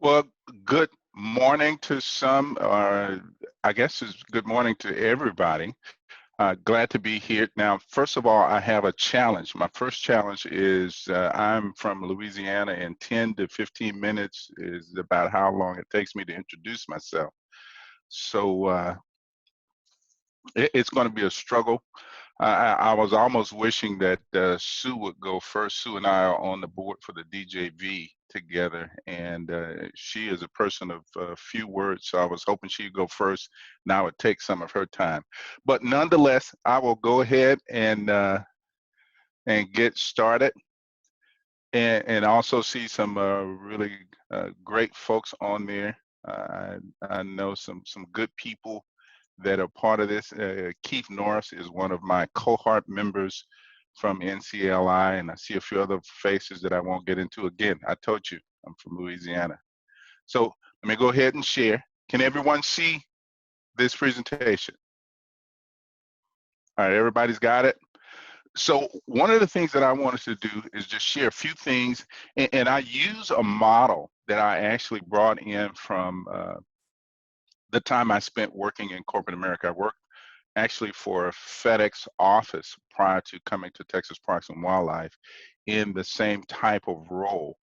Well, good morning to some, or I guess it's good morning to everybody. Glad to be here. Now, first of all, I have a challenge. My first challenge is I'm from Louisiana, and 10 to 15 minutes is about how long it takes me to introduce myself. So it's going to be a struggle. I was almost wishing that Sue would go first. Sue and I are on the board for the DJV together, and she is a person of few words, so I was hoping she'd go first. Now it takes some of her time, but nonetheless, I will go ahead and get started, and also see some really great folks on there. I know some good people that are part of this. Keith Norris is one of my cohort members from NCLI, and I see a few other faces that I won't get into. Again, I told you I'm from Louisiana. So let me go ahead and share. Can everyone see this presentation? All right, everybody's got it? So one of the things that I wanted to do is just share a few things, and I use a model that I actually brought in from the time I spent working in corporate America. I worked actually for a FedEx office prior to coming to Texas Parks and Wildlife in the same type of role.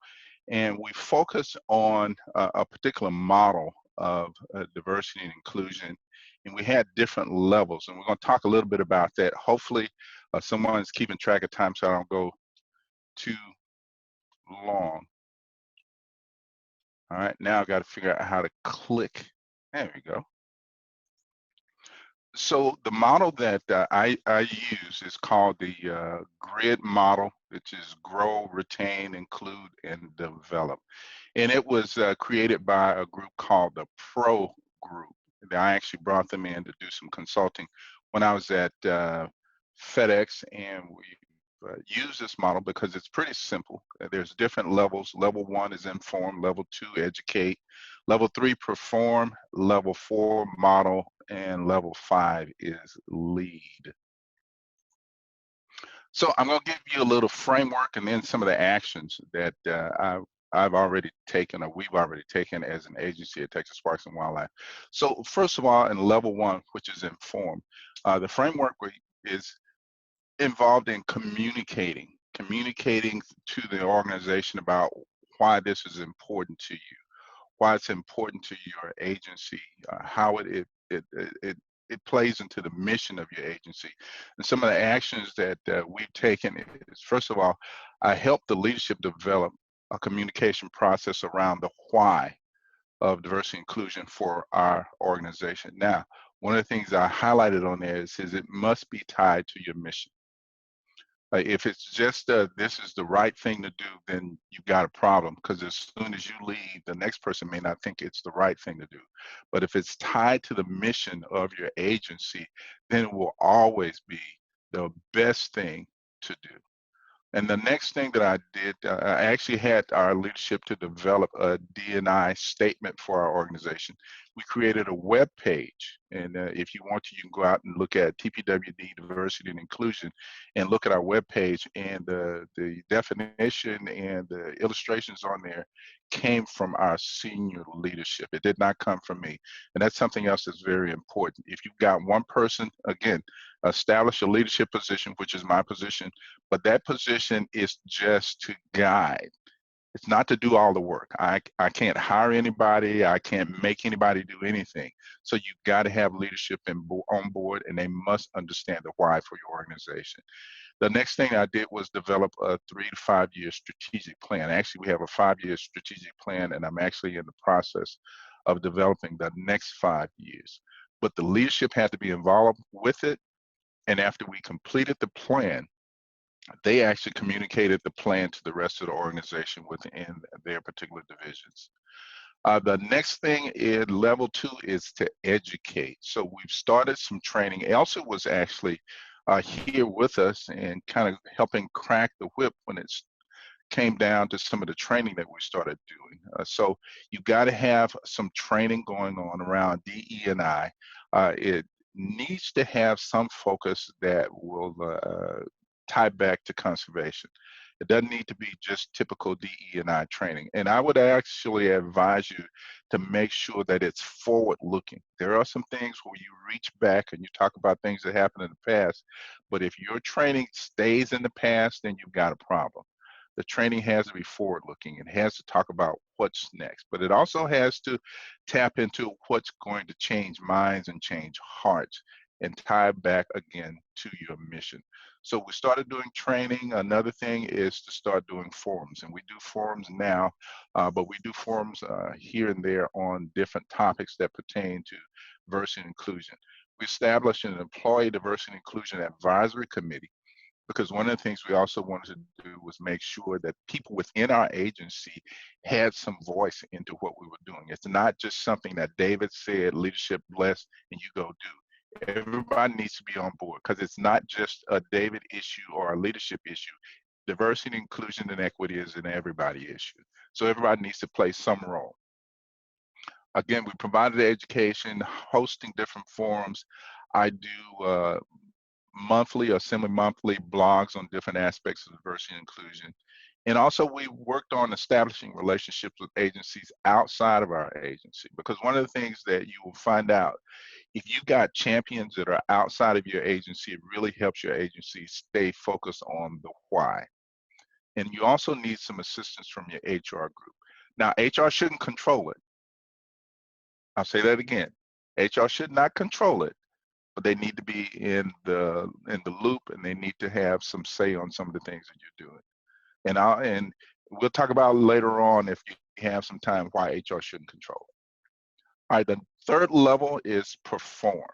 And we focus on a particular model of diversity and inclusion. And we had different levels. And we're going to talk a little bit about that. Hopefully, someone's keeping track of time so I don't go too long. All right, now I've got to figure out how to click. There we go. So the model that I use is called the GRID model, which is grow, retain, include, and develop. And it was created by a group called the Pro Group. And I actually brought them in to do some consulting when I was at FedEx, and we use this model because it's pretty simple. There's different levels. Level 1 is inform, level 2 educate, level 3 perform, level 4 model, and level 5 is lead. So I'm going to give you a little framework and then some of the actions that I've already taken, or we've already taken as an agency at Texas Parks and Wildlife. So first of all, in level 1, which is inform, the framework is involved in communicating to the organization about why this is important to you, why it's important to your agency, how it plays into the mission of your agency. And some of the actions that we've taken is, first of all, I help the leadership develop a communication process around the why of diversity and inclusion for our organization. Now, one of the things I highlighted on there is it must be tied to your mission. If it's just this is the right thing to do, then you've got a problem, because as soon as you leave, the next person may not think it's the right thing to do. But if it's tied to the mission of your agency, then it will always be the best thing to do. And the next thing that I did, I actually had our leadership to develop a D&I statement for our organization. We created a web page, and if you want to, you can go out and look at TPWD Diversity and Inclusion, and look at our web page. And the definition and the illustrations on there came from our senior leadership. It did not come from me, and that's something else that's very important. If you've got one person, again, establish a leadership position, which is my position, but that position is just to guide. It's not to do all the work. I can't hire anybody. I can't make anybody do anything. So you've got to have leadership on board, and they must understand the why for your organization. The next thing I did was develop a 3 to 5 year strategic plan. Actually, we have a 5-year strategic plan, and I'm actually in the process of developing the next 5 years. But the leadership had to be involved with it. And after we completed the plan, they actually communicated the plan to the rest of the organization within their particular divisions. The next thing in level 2 is to educate. So we've started some training. Elsa was actually here with us and kind of helping crack the whip when it came down to some of the training that we started doing. So you've got to have some training going on around DE&I. It needs to have some focus that will tie back to conservation. It doesn't need to be just typical DE&I training. And I would actually advise you to make sure that it's forward looking. There are some things where you reach back and you talk about things that happened in the past, but if your training stays in the past, then you've got a problem. The training has to be forward looking. It has to talk about what's next, but it also has to tap into what's going to change minds and change hearts and tie back again to your mission. So we started doing training. Another thing is to start doing forums, and we do forums now, but we do forums here and there on different topics that pertain to diversity and inclusion. We established an employee diversity and inclusion advisory committee because one of the things we also wanted to do was make sure that people within our agency had some voice into what we were doing. It's not just something that David said, leadership bless, and you go do. Everybody needs to be on board because it's not just a David issue or a leadership issue. Diversity, inclusion, and equity is an everybody issue. So everybody needs to play some role. Again, we provided the education, hosting different forums. I do monthly or semi-monthly blogs on different aspects of diversity and inclusion. And also we worked on establishing relationships with agencies outside of our agency, because one of the things that you will find out, if you've got champions that are outside of your agency, it really helps your agency stay focused on the why. And you also need some assistance from your HR group. Now, HR shouldn't control it. I'll say that again. HR should not control it, but they need to be in the loop, and they need to have some say on some of the things that you're doing. And we'll talk about later on, if you have some time, why HR shouldn't control it. All right, the third level is perform.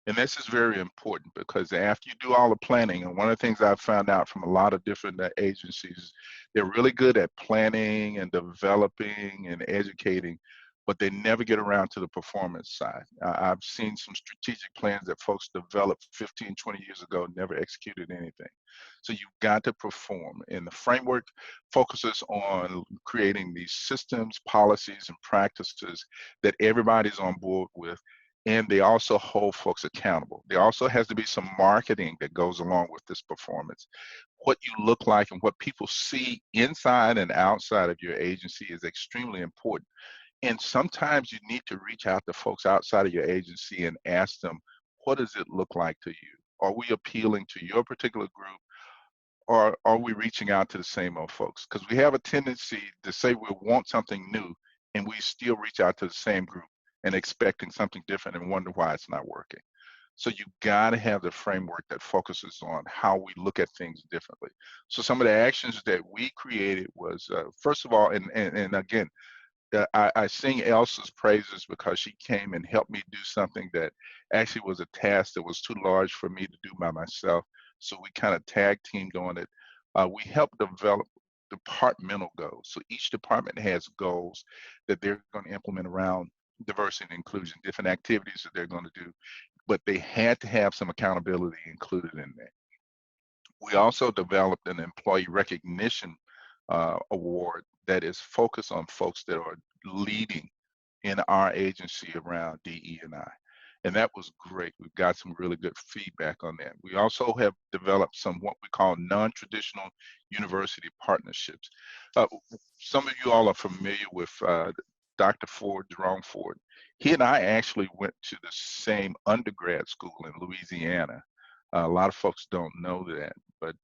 And this is very important because after you do all the planning, and one of the things I've found out from a lot of different agencies, they're really good at planning and developing and educating, but they never get around to the performance side. I've seen some strategic plans that folks developed 15, 20 years ago, never executed anything. So you've got to perform. And the framework focuses on creating these systems, policies, and practices that everybody's on board with, and they also hold folks accountable. There also has to be some marketing that goes along with this performance. What you look like and what people see inside and outside of your agency is extremely important. And sometimes you need to reach out to folks outside of your agency and ask them, what does it look like to you? Are we appealing to your particular group, or are we reaching out to the same old folks? Because we have a tendency to say we want something new, and we still reach out to the same group and expecting something different and wonder why it's not working. So you got to have the framework that focuses on how we look at things differently. So some of the actions that we created was, first of all, and again, I sing Elsa's praises because she came and helped me do something that actually was a task that was too large for me to do by myself. So we kind of tag teamed on it. We helped develop departmental goals. So each department has goals that they're going to implement around diversity and inclusion, different activities that they're going to do, but they had to have some accountability included in that. We also developed an employee recognition award that is focused on folks that are leading in our agency around DE&I. And that was great. We've got some really good feedback on that. We also have developed some what we call non-traditional university partnerships. Uh, some of you all are familiar with Dr. Ford, Jerome Ford. He and I actually went to the same undergrad school in Louisiana. A lot of folks don't know that, but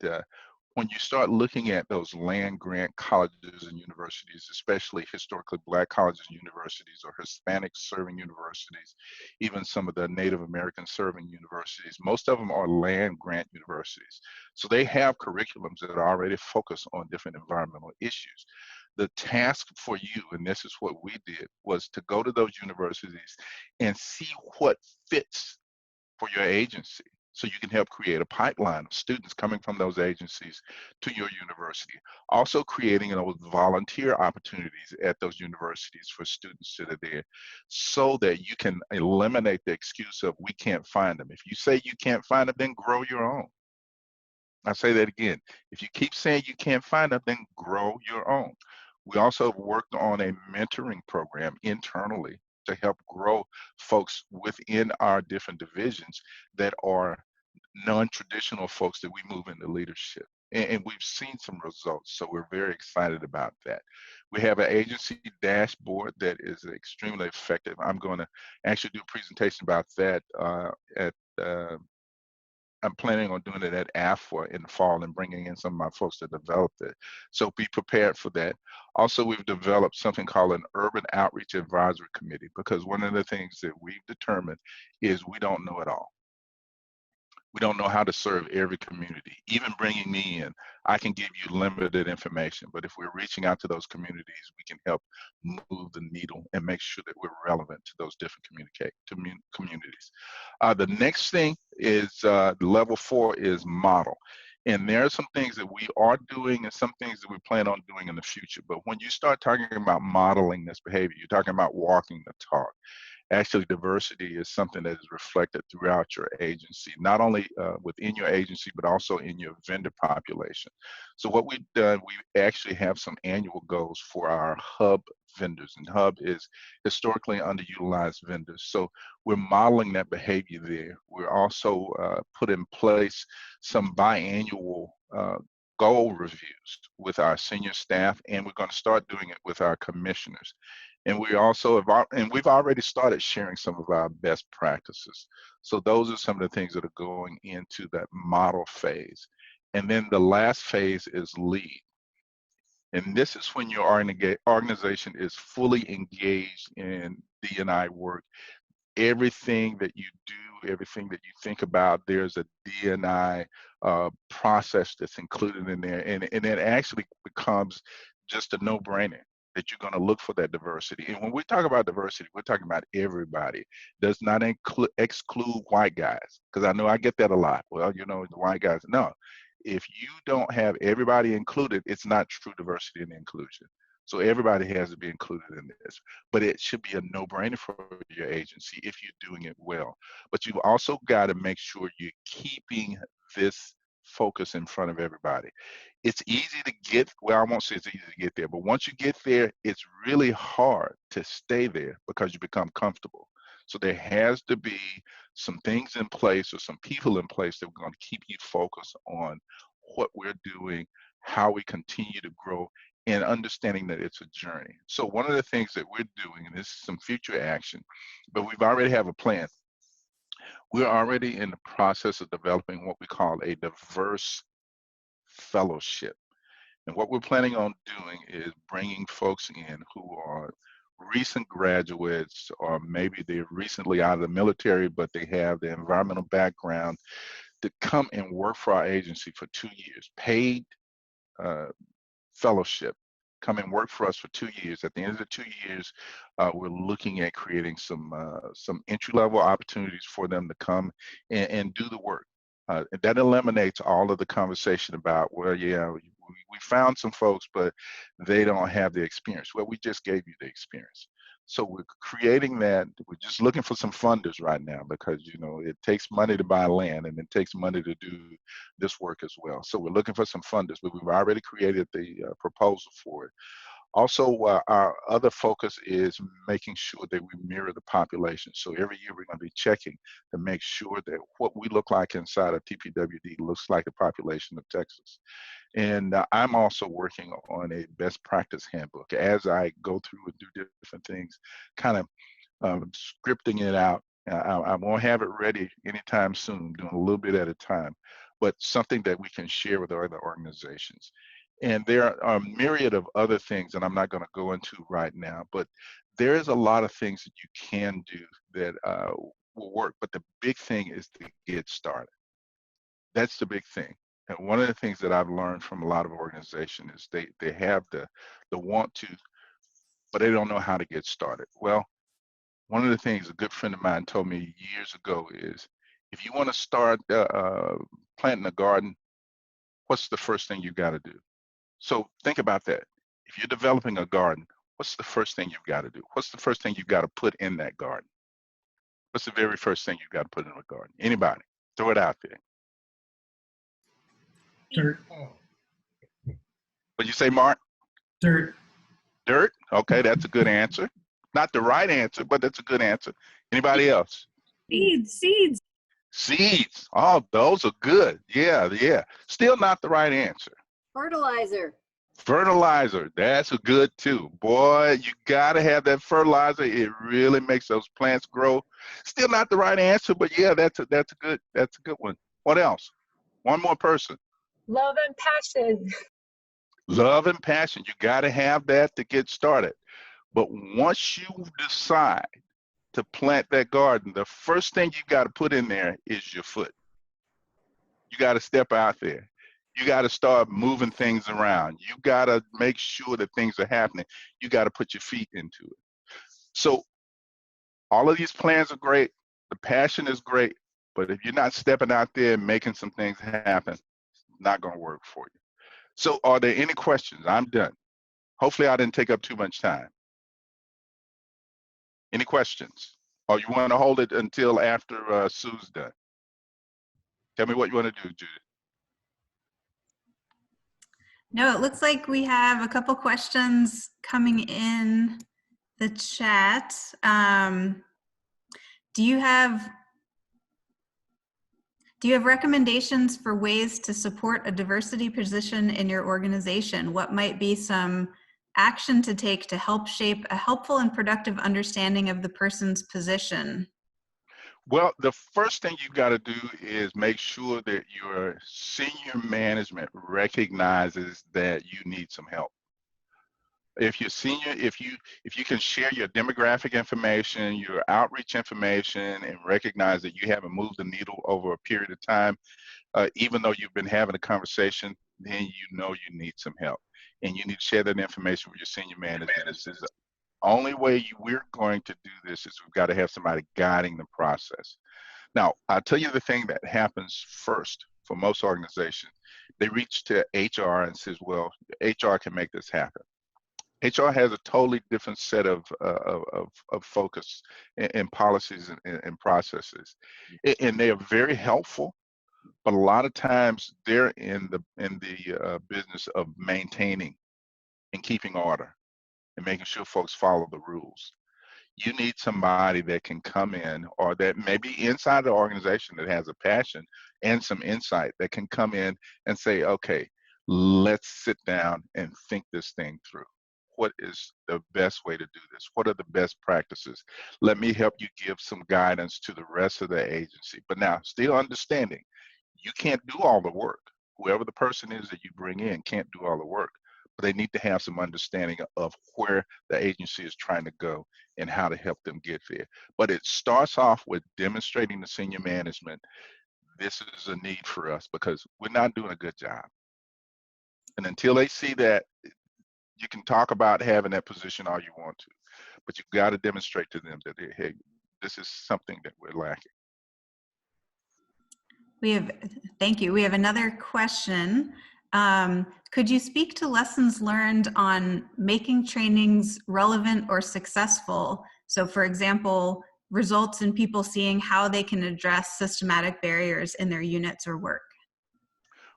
when you start looking at those land grant colleges and universities, especially historically Black colleges and universities, or Hispanic serving universities, even some of the Native American serving universities, most of them are land grant universities. So they have curriculums that are already focused on different environmental issues. The task for you, and this is what we did, was to go to those universities and see what fits for your agency, so you can help create a pipeline of students coming from those agencies to your university. Also creating those volunteer opportunities at those universities for students that are there, so that you can eliminate the excuse of we can't find them. If you say you can't find them, then grow your own. I say that again. If you keep saying you can't find them, then grow your own. We also worked on a mentoring program internally to help grow folks within our different divisions that are non-traditional folks that we move into leadership. and we've seen some results, so we're very excited about that. We have an agency dashboard that is extremely effective. I'm going to actually do a presentation about that at I'm planning on doing it at AFWA in the fall and bringing in some of my folks that developed it. So be prepared for that. Also, we've developed something called an Urban Outreach Advisory Committee, because one of the things that we've determined is we don't know it all. We don't know how to serve every community. Even bringing me in, I can give you limited information, but if we're reaching out to those communities, we can help move the needle and make sure that we're relevant to those different communities. The next thing is level 4 is model. And there are some things that we are doing and some things that we plan on doing in the future. But when you start talking about modeling this behavior, you're talking about walking the talk. Actually, diversity is something that is reflected throughout your agency, not only within your agency, but also in your vendor population. So what we've done, we actually have some annual goals for our hub vendors, and hub is historically underutilized vendors. So we're modeling that behavior there. We're also put in place some biannual goal reviews with our senior staff, and we're going to start doing it with our commissioners. And we also and we've already started sharing some of our best practices. So those are some of the things that are going into that model phase. And then the last phase is lead. And this is when your organization is fully engaged in D&I work. Everything that you do, everything that you think about, there's a D&I process that's included in there. And it actually becomes just a no-brainer that you're going to look for that diversity. And when we talk about diversity, we're talking about everybody. Does not exclude white guys, because I know I get that a lot. Well, you know, the white guys. No, if you don't have everybody included, it's not true diversity and inclusion. So everybody has to be included in this, but it should be a no-brainer for your agency if you're doing it well. But you've also got to make sure you're keeping this focus in front of everybody. It's easy to get, well, I won't say it's easy to get there, but once you get there, it's really hard to stay there because you become comfortable. So there has to be some things in place or some people in place that are going to keep you focused on what we're doing, how we continue to grow, and understanding that it's a journey. So one of the things that we're doing, and this is some future action, but we've already have a plan. We're already in the process of developing what we call a diverse fellowship. And what we're planning on doing is bringing folks in who are recent graduates, or maybe they're recently out of the military, but they have the environmental background, to come and work for our agency for 2 years, paid fellowship. Come and work for us for 2 years. At the end of the 2 years, we're looking at creating some entry-level opportunities for them to come and do the work. That eliminates all of the conversation about, well, yeah, we found some folks, but they don't have the experience. Well, we just gave you the experience. So we're creating that. We're just looking for some funders right now, because, you know, it takes money to buy land and it takes money to do this work as well. So we're looking for some funders, but we've already created the proposal for it. Also, our other focus is making sure that we mirror the population. So every year we're going to be checking to make sure that what we look like inside of TPWD looks like the population of Texas. And I'm also working on a best practice handbook as I go through and do different things, kind of scripting it out. I won't have it ready anytime soon, doing a little bit at a time, but something that we can share with our other organizations. And there are a myriad of other things that I'm not going to go into right now, but there is a lot of things that you can do that will work. But the big thing is to get started. That's the big thing. And one of the things that I've learned from a lot of organizations is they have the want to, but they don't know how to get started. Well, one of the things a good friend of mine told me years ago is, if you want to start planting a garden, what's the first thing you got to do? So think about that. If you're developing a garden, what's the first thing you've got to do? What's the first thing you've got to put in that garden? What's the very first thing you've got to put in a garden? Anybody? Throw it out there. Dirt. What'd you say, Mark? Dirt. Dirt? Okay, that's a good answer. Not the right answer, but that's a good answer. Anybody else? Seeds. Seeds. Oh, those are good. Yeah, yeah. Still not the right answer. Fertilizer. Fertilizer. That's a good too. Boy, you gotta have that fertilizer. It really makes those plants grow. Still not the right answer, but yeah, that's a good one. What else? One more person. Love and passion. Love and passion. You gotta have that to get started. But once you decide to plant that garden, the first thing you got to put in there is your foot. You got to step out there. You got to start moving things around. You got to make sure that things are happening. You got to put your feet into it. So all of these plans are great. The passion is great. But if you're not stepping out there and making some things happen, it's not going to work for you. So are there any questions? I'm done. Hopefully I didn't take up too much time. Any questions? Or you want to hold it until after Sue's done? Tell me what you want to do, Judith. No, it looks like we have a couple questions coming in the chat. Do you have recommendations for ways to support a diversity position in your organization? What might be some action to take to help shape a helpful and productive understanding of the person's position? Well, the first thing you got to do is make sure that your senior management recognizes that you need some help. If you're senior, if you can share your demographic information, your outreach information, and recognize that you haven't moved the needle over a period of time, even though you've been having a conversation, then you know you need some help, and you need to share that information with your senior management. This is the only way we're going to do this is we've got to have somebody guiding the process. Now, I'll tell you the thing that happens first for most organizations. They reach to HR and says, well, HR can make this happen. HR has a totally different set of focus and policies and processes. And they are very helpful, but a lot of times they're in the business of maintaining and keeping order and making sure folks follow the rules. You need somebody that can come in, or that maybe inside the organization that has a passion and some insight that can come in and say, okay, let's sit down and think this thing through. What is the best way to do this? What are the best practices? Let me help you give some guidance to the rest of the agency. But now, still understanding, you can't do all the work. Whoever the person is that you bring in can't do all the work, but they need to have some understanding of where the agency is trying to go and how to help them get there. But it starts off with demonstrating to senior management, this is a need for us because we're not doing a good job. And until they see that, you can talk about having that position all you want to, but you've got to demonstrate to them that, hey, this is something that we're lacking. Thank you. We have another question. Could you speak to lessons learned on making trainings relevant or successful? So for example, results in people seeing how they can address systematic barriers in their units or work.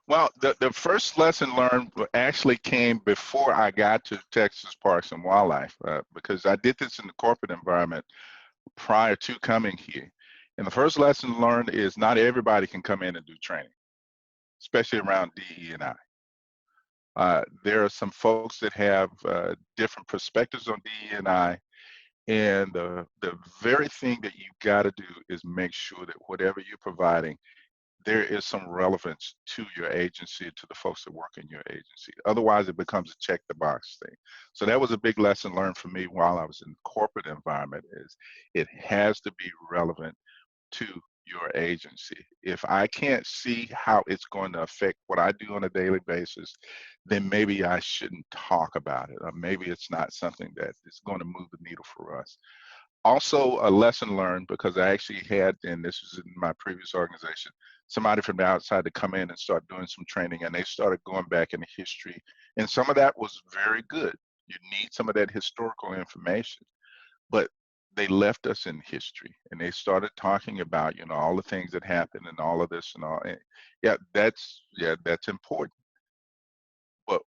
Well, the first lesson learned actually came before I got to Texas Parks and Wildlife, because I did this in the corporate environment prior to coming here. And the first lesson learned is not everybody can come in and do training, especially around DE&I. There are some folks that have different perspectives on DE&I, and the very thing that you got to do is make sure that whatever you're providing, there is some relevance to your agency, to the folks that work in your agency. Otherwise, it becomes a check the box thing. So that was a big lesson learned for me while I was in the corporate environment, is it has to be relevant to your agency. If I can't see how it's going to affect what I do on a daily basis, then maybe I shouldn't talk about it, or maybe it's not something that is going to move the needle for us. Also, a lesson learned, because I actually had, and this was in my previous organization, somebody from the outside to come in and start doing some training, and they started going back into history, and some of that was very good. You need some of that historical information, but they left us in history, and they started talking about, you know, all the things that happened and all of this and all. And that's important, but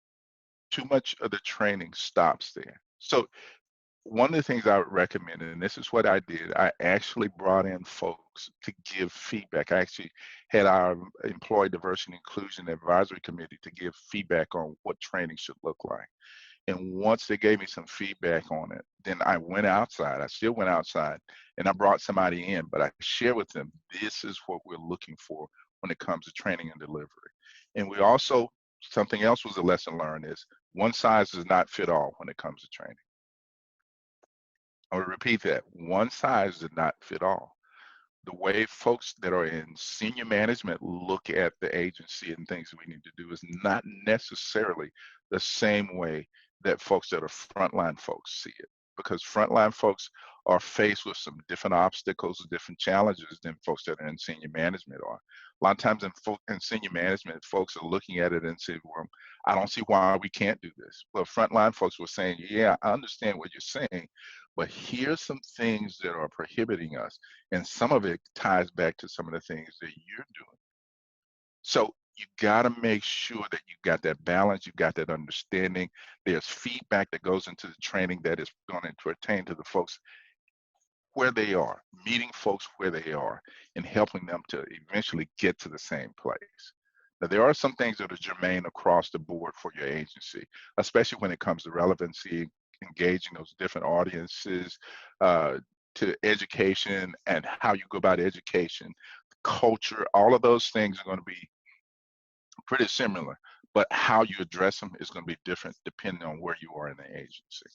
too much of the training stops there. So one of the things I would recommend, and this is what I did, I actually brought in folks to give feedback. I actually had our Employee Diversity and Inclusion Advisory Committee to give feedback on what training should look like. And once they gave me some feedback on it, then I went outside. I still went outside and I brought somebody in, but I shared with them, this is what we're looking for when it comes to training and delivery. And we also, something else was a lesson learned is one size does not fit all when it comes to training. I will repeat that. One size does not fit all. The way folks that are in senior management look at the agency and things that we need to do is not necessarily the same way that folks that are frontline folks see it. Because frontline folks are faced with some different obstacles, different challenges than folks that are in senior management are. A lot of times in senior management, folks are looking at it and say, well, I don't see why we can't do this. Well, frontline folks were saying, yeah, I understand what you're saying, but here's some things that are prohibiting us. And some of it ties back to some of the things that you're doing. So you got to make sure that you got that balance, you got that understanding. There's feedback that goes into the training that is going to pertain to the folks where they are, meeting folks where they are, and helping them to eventually get to the same place. Now, there are some things that are germane across the board for your agency, especially when it comes to relevancy, engaging those different audiences, to education and how you go about education, culture, all of those things are going to be pretty similar, but how you address them is going to be different depending on where you are in the agency.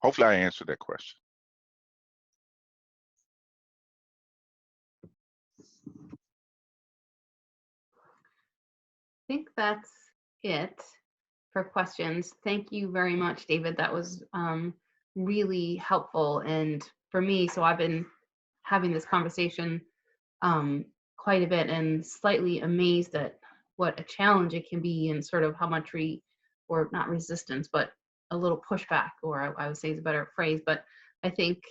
Hopefully I answered that question. I think that's it for questions. Thank you very much, David. That was really helpful. And for me, so I've been having this conversation quite a bit and slightly amazed at what a challenge it can be and sort of how much or not resistance, but a little pushback, or I would say is a better phrase. But I think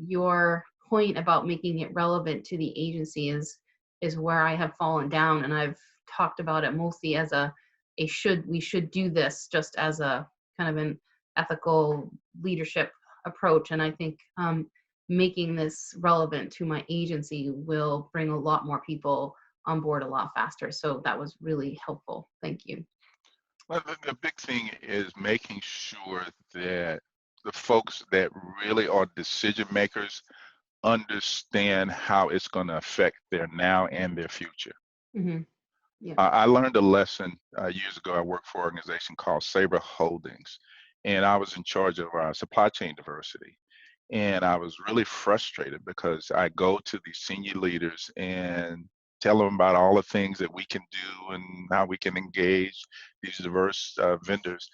your point about making it relevant to the agency is where I have fallen down, and I've talked about it mostly as we should do this just as a kind of an ethical leadership approach. And I think making this relevant to my agency will bring a lot more people on board a lot faster. So that was really helpful. Thank you. Well, the big thing is making sure that the folks that really are decision makers understand how it's going to affect their now and their future. Mm-hmm. Yeah. I learned a lesson years ago. I worked for an organization called Sabre Holdings, and I was in charge of supply chain diversity. And I was really frustrated because I go to these senior leaders and tell them about all the things that we can do and how we can engage these diverse vendors.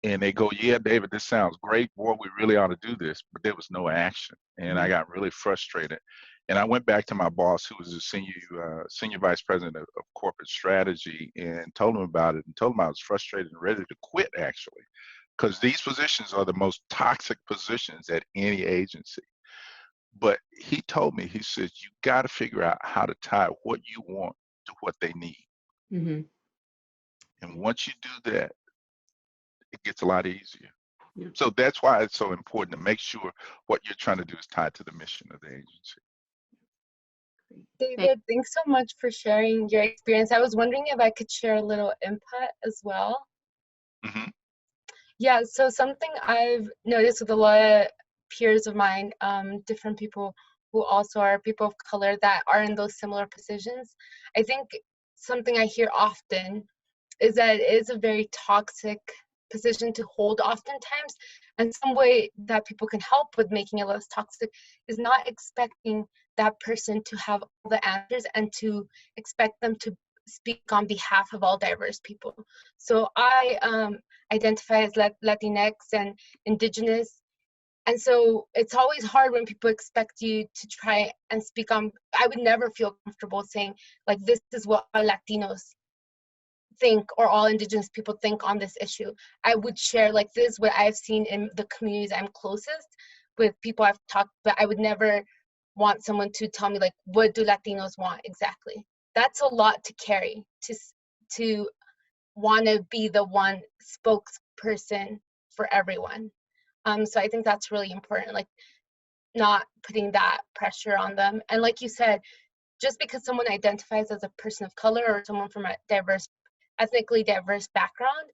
And they go, yeah, David, this sounds great. Boy, we really ought to do this. But there was no action. And I got really frustrated. And I went back to my boss, who was the senior vice president of corporate strategy, and told him about it and told him I was frustrated and ready to quit, actually, because these positions are the most toxic positions at any agency. But he told me, he says, you got to figure out how to tie what you want to what they need. Mm-hmm. And once you do that, it gets a lot easier. Yeah. So that's why it's so important to make sure what you're trying to do is tied to the mission of the agency. David, thanks so much for sharing your experience. I was wondering if I could share a little input as well. Mm-hmm. Yeah, so something I've noticed with a lot of peers of mine, different people who also are people of color that are in those similar positions, I think something I hear often is that it is a very toxic position to hold oftentimes, and some way that people can help with making it less toxic is not expecting that person to have all the answers and to expect them to speak on behalf of all diverse people. So I identify as Latinx and Indigenous, and so it's always hard when people expect you to try and speak on. I would never feel comfortable saying, like, this is what our Latinos think or all Indigenous people think on this issue. I would share, like, this is what I've seen in the communities I'm closest with, people I've talked, but I would never want someone to tell me, like, what do Latinos want exactly? That's a lot to carry, to want to be the one spokesperson for everyone. So I think that's really important, like not putting that pressure on them. And like you said, just because someone identifies as a person of color or someone from a ethnically diverse background,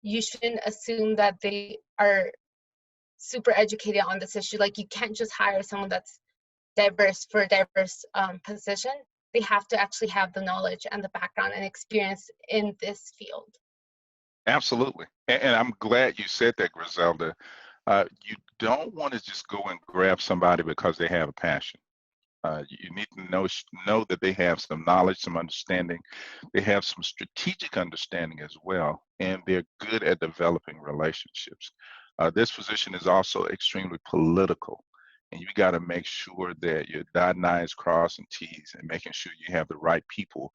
you shouldn't assume that they are super educated on this issue. Like, you can't just hire someone that's diverse for a diverse position. They have to actually have the knowledge and the background and experience in this field. Absolutely. And I'm glad you said that, Griselda. You don't want to just go and grab somebody because they have a passion. You need to know that they have some knowledge, some understanding. They have some strategic understanding as well, and they're good at developing relationships. This position is also extremely political, and you got to make sure that you're dotting I's, crossing T's, and making sure you have the right people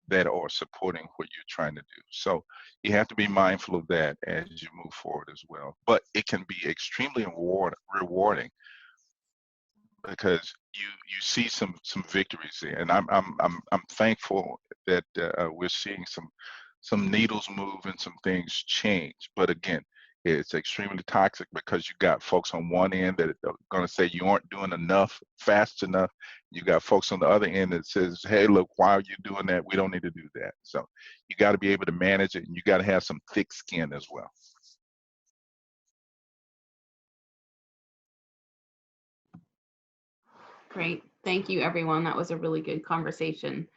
that are supporting what you're trying to do. So you have to be mindful of that as you move forward as well. But it can be extremely rewarding because you see some victories there, and I'm thankful that we're seeing some needles move and some things change. But again, it's extremely toxic because you got folks on one end that are going to say you aren't doing enough fast enough. You got folks on the other end that says, hey, look, why are you doing that? We don't need to do that. So you got to be able to manage it, and you got to have some thick skin as well. Great. Thank you, everyone. That was a really good conversation.